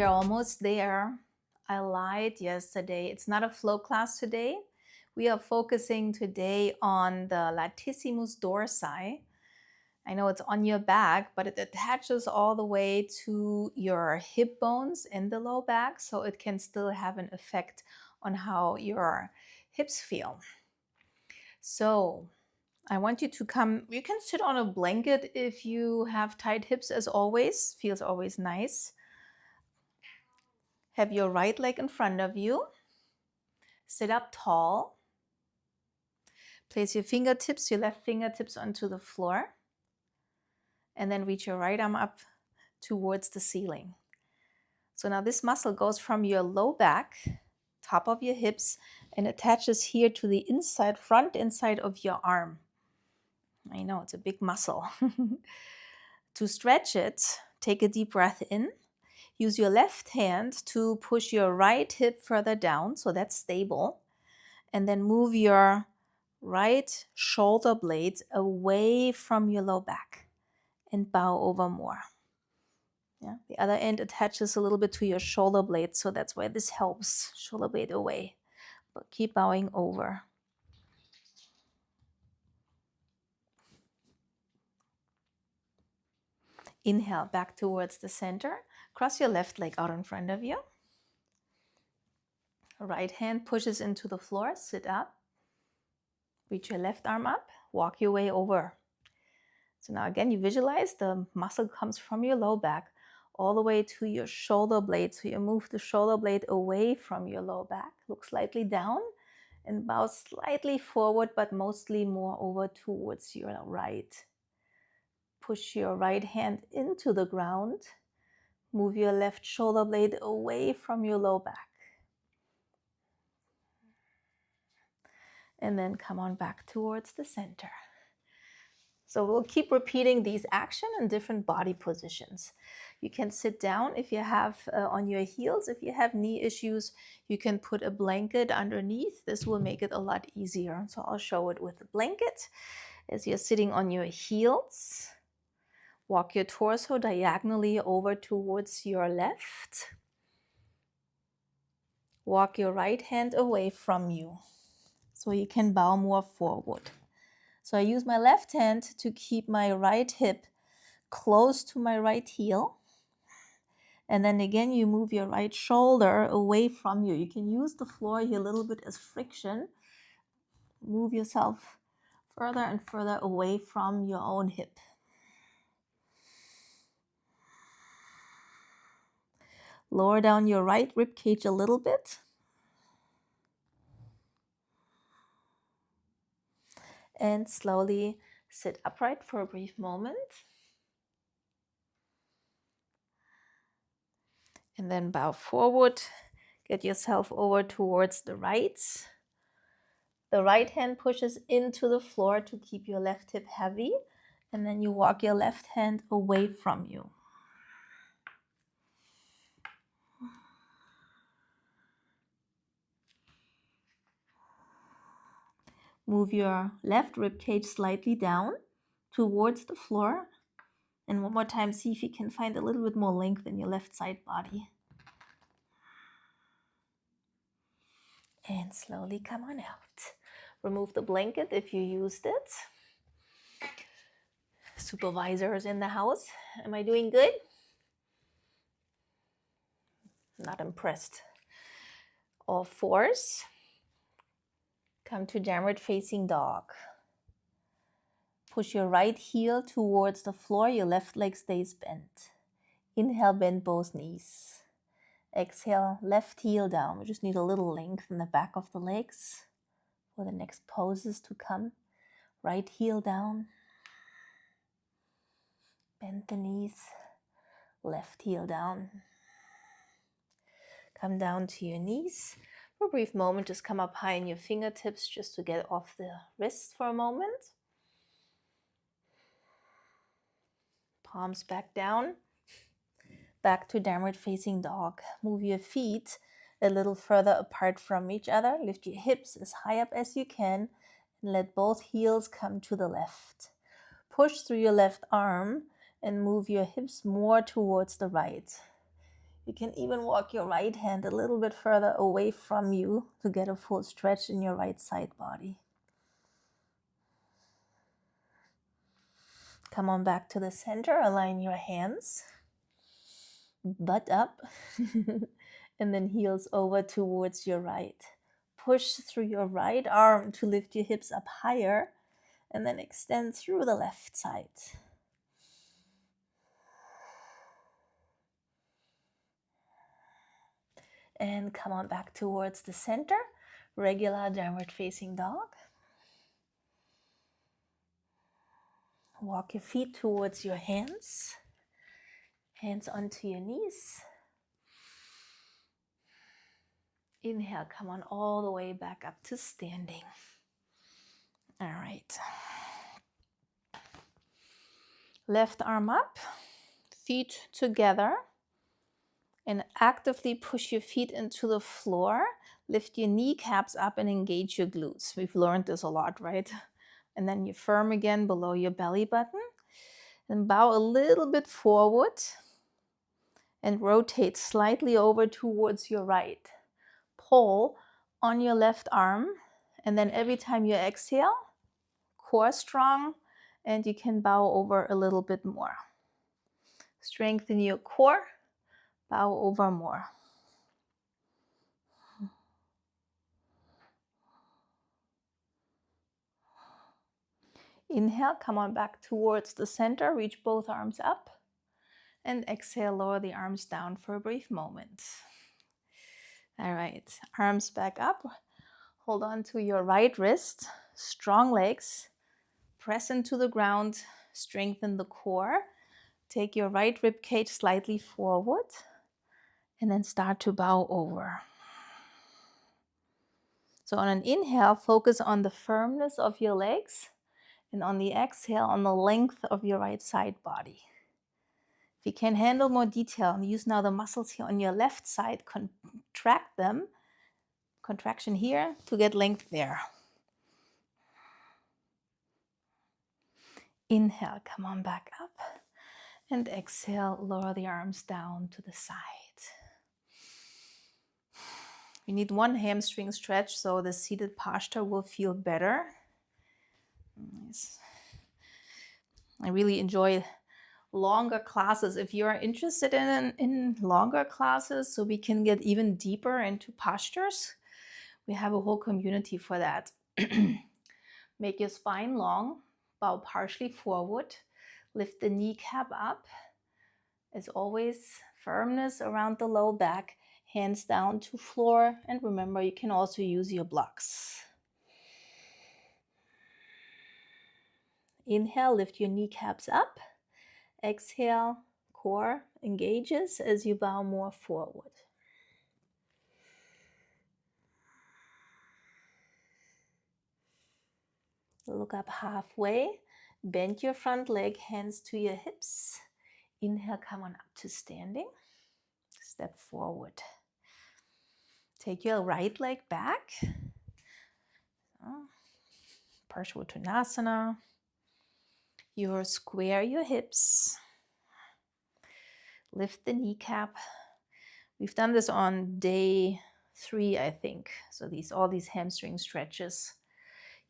we're almost there. I lied yesterday. It's not a flow class today. We are focusing today on the latissimus dorsi. I know it's on your back, but it attaches all the way to your hip bones in the low back, so it can still have an effect on how your hips feel. So I want you to come, you can sit on a blanket if you have tight hips, as always, feels always nice. Have your right leg in front of you. Sit up tall. Place your fingertips, your left fingertips onto the floor. And then reach your right arm up towards the ceiling. So now this muscle goes from your low back, top of your hips, and attaches here to the inside, front inside of your arm. I know, it's a big muscle. To stretch it, take a deep breath in. Use your left hand to push your right hip further down, so that's stable. And then move your right shoulder blades away from your low back and bow over more. Yeah, the other end attaches a little bit to your shoulder blade, so that's why this helps. Shoulder blade away, but keep bowing over. Inhale back towards the center. Cross your left leg out in front of you. Right hand pushes into the floor. Sit up. Reach your left arm up. Walk your way over. So now again, you visualize the muscle comes from your low back all the way to your shoulder blade. So you move the shoulder blade away from your low back. Look slightly down and bow slightly forward, but mostly more over towards your right. Push your right hand into the ground. Move your left shoulder blade away from your low back. And then come on back towards the center. So we'll keep repeating these actions in different body positions. You can sit down if you have on your heels. If you have knee issues, you can put a blanket underneath. This will make it a lot easier. So I'll show it with the blanket. As you're sitting on your heels, walk your torso diagonally over towards your left. Walk your right hand away from you so you can bow more forward. So I use my left hand to keep my right hip close to my right heel. And then again, you move your right shoulder away from you. You can use the floor here a little bit as friction. Move yourself further and further away from your own hip. Lower down your right rib cage a little bit. And slowly sit upright for a brief moment. And then bow forward. Get yourself over towards the right. The right hand pushes into the floor to keep your left hip heavy. And then you walk your left hand away from you. Move your left rib cage slightly down towards the floor. And one more time, see if you can find a little bit more length in your left side body. And slowly come on out. Remove the blanket if you used it. Supervisors in the house. Am I doing good? Not impressed. All fours. Come to downward facing dog. Push your right heel towards the floor. Your left leg stays bent. Inhale, bend both knees. Exhale, left heel down. We just need a little length in the back of the legs for the next poses to come. Right heel down. Bend the knees. Left heel down. Come down to your knees. For a brief moment, just come up high in your fingertips just to get off the wrists for a moment. Palms back down. Back to downward facing dog. Move your feet a little further apart from each other. Lift your hips as high up as you can and let both heels come to the left. Push through your left arm and move your hips more towards the right. You can even walk your right hand a little bit further away from you to get a full stretch in your right side body. Come on back to the center, align your hands, butt up, and then heels over towards your right. Push through your right arm to lift your hips up higher, and then extend through the left side. And come on back towards the center, regular downward facing dog. Walk your feet towards your hands onto your knees. Inhale, come on all the way back up to standing. All right. Left arm up, feet together, and actively push your feet into the floor. Lift your kneecaps up and engage your glutes. We've learned this a lot, right? And then you're firm again below your belly button. And bow a little bit forward and rotate slightly over towards your right. Pull on your left arm, and then every time you exhale, core strong, and you can bow over a little bit more. Strengthen your core, bow over more. Inhale, come on back towards the center, reach both arms up, and exhale, lower the arms down for a brief moment. All right, arms back up, hold on to your right wrist, strong legs, press into the ground, strengthen the core, take your right rib cage slightly forward, and then start to bow over. So on an inhale, focus on the firmness of your legs, and on the exhale, on the length of your right side body. If you can handle more detail, use now the muscles here on your left side, contract them, contraction here to get length there. Inhale, come on back up, and exhale, lower the arms down to the side. You need one hamstring stretch so the seated posture will feel better. Nice. I really enjoy longer classes. If you're interested in longer classes so we can get even deeper into postures, we have a whole community for that. Make your spine long, bow partially forward, lift the kneecap up. As always, firmness around the low back, hands down to floor, and remember you can also use your blocks. Inhale, lift your kneecaps up. Exhale, core engages as you bow more forward. Look up halfway, bend your front leg, hands to your hips. Inhale, come on up to standing. Step forward. Take your right leg back. Parsvottanasana. You square your hips. Lift the kneecap. We've done this on day 3, I think. So all these hamstring stretches.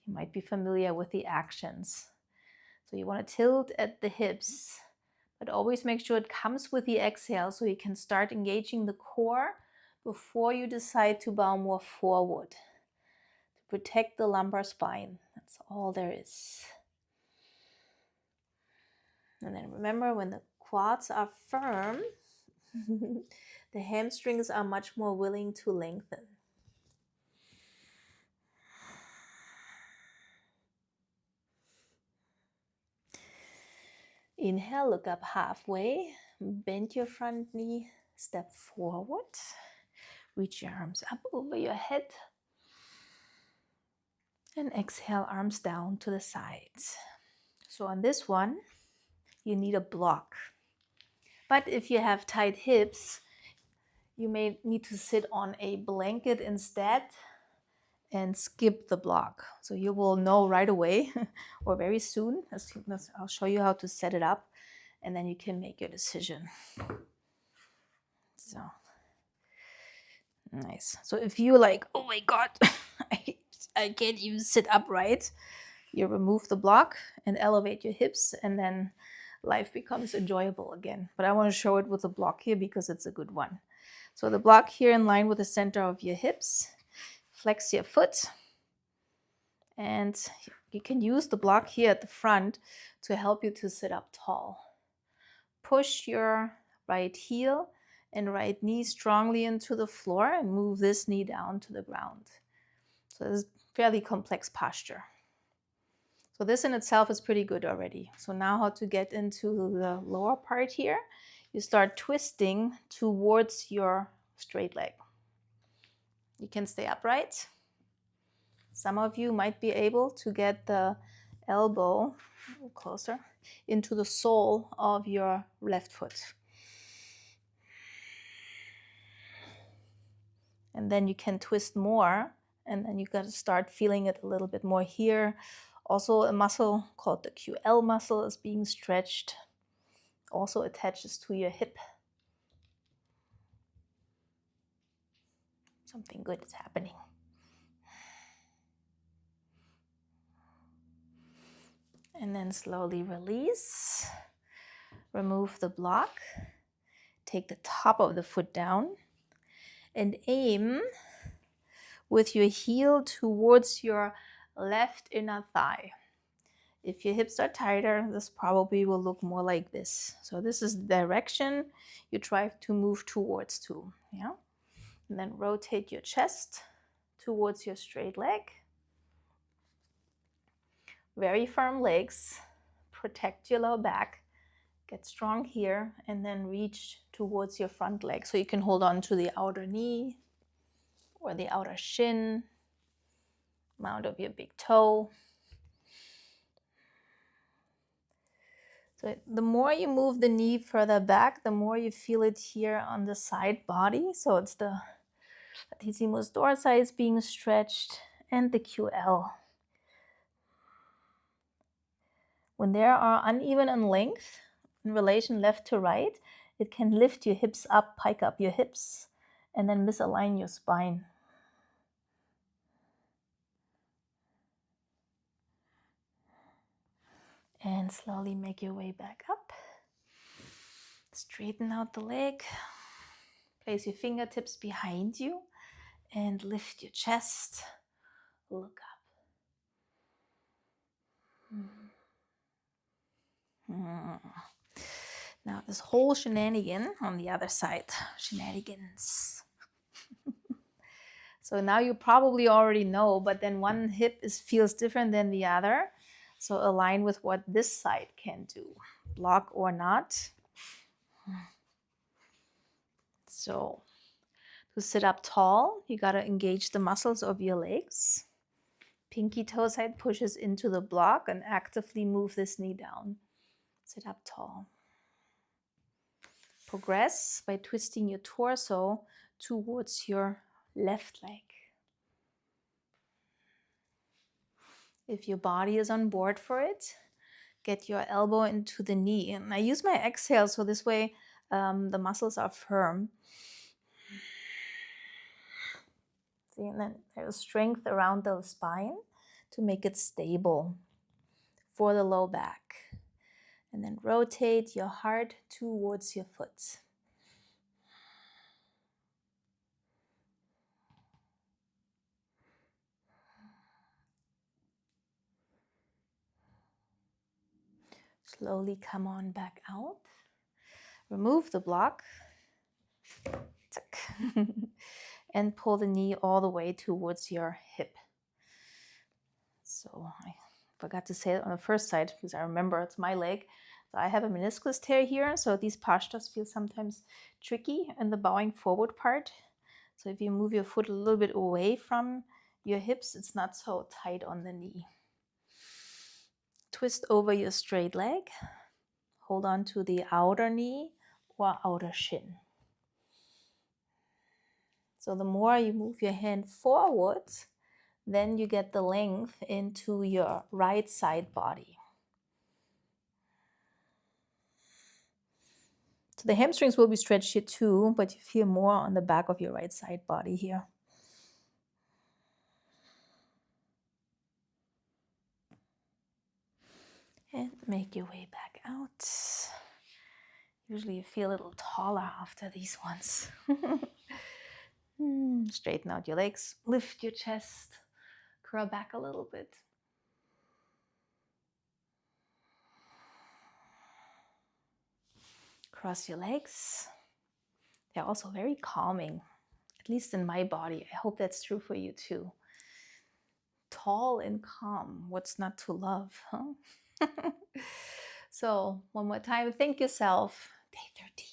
You might be familiar with the actions. So you want to tilt at the hips, but always make sure it comes with the exhale so you can start engaging the core before you decide to bow more forward. To protect the lumbar spine. That's all there is. And then remember, when the quads are firm, the hamstrings are much more willing to lengthen. Inhale, look up halfway, bend your front knee, step forward, reach your arms up over your head, and exhale, arms down to the sides. So on this one, you need a block. But if you have tight hips, you may need to sit on a blanket instead and skip the block. So you will know right away or very soon. I'll show you how to set it up, and then you can make your decision. So nice. So if you like, oh my God, I can't even sit upright, you remove the block and elevate your hips, and then life becomes enjoyable again. But I want to show it with the block here because it's a good one. So the block here in line with the center of your hips. Flex your foot. And you can use the block here at the front to help you to sit up tall. Push your right heel and right knee strongly into the floor and move this knee down to the ground. So this is fairly complex posture. So this in itself is pretty good already. So now how to get into the lower part here. You start twisting towards your straight leg. You can stay upright. Some of you might be able to get the elbow a little closer into the sole of your left foot. And then you can twist more, and then you got to start feeling it a little bit more here. Also, a muscle called the QL muscle is being stretched, also attaches to your hip. Something good is happening. And then slowly release. Remove the block. Take the top of the foot down and aim with your heel towards your left inner thigh. If your hips are tighter, this probably will look more like this. So this is the direction you try to move towards too. Yeah? And then rotate your chest towards your straight leg. Very firm legs. Protect your low back. Get strong here and then reach towards your front leg. So you can hold on to the outer knee or the outer shin, mount of your big toe. So the more you move the knee further back, the more you feel it here on the side body. So it's the latissimus dorsi is being stretched and the QL. When there are uneven in length, in relation left to right, it can lift your hips up, pike up your hips, and then misalign your spine. And slowly make your way back up. Straighten out the leg. Place your fingertips behind you and lift your chest. Look up. Now this whole shenanigan on the other side. Shenanigans. So now you probably already know, but then one hip feels different than the other. So align with what this side can do, block or not. So to sit up tall, you got to engage the muscles of your legs. Pinky toe side pushes into the block and actively move this knee down. Sit up tall. Progress by twisting your torso towards your left leg. If your body is on board for it, get your elbow into the knee. And I use my exhale so this way the muscles are firm. See, and then there's strength around the spine to make it stable for the low back. And then rotate your heart towards your foot. Slowly come on back out. Remove the block. And pull the knee all the way towards your hip. So I forgot to say it on the first side because I remember it's my leg. So I have a meniscus tear here, so these postures feel sometimes tricky in the bowing forward part. So if you move your foot a little bit away from your hips, it's not so tight on the knee. Twist over your straight leg. Hold on to the outer knee or outer shin. So the more you move your hand forward, then you get the length into your right side body. So the hamstrings will be stretched here too, but you feel more on the back of your right side body here. And make your way back out. Usually you feel a little taller after these ones. Straighten out your legs, lift your chest, curl back a little bit. Cross your legs. They're also very calming, at least in my body. I hope that's true for you too. Tall and calm, what's not to love, huh? So one more time, thank yourself. Day 13.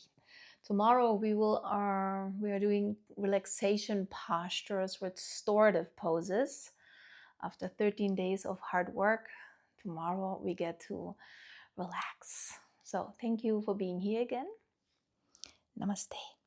Tomorrow we are doing relaxation postures, restorative poses. After 13 days of hard work, tomorrow we get to relax. So thank you for being here again. Namaste.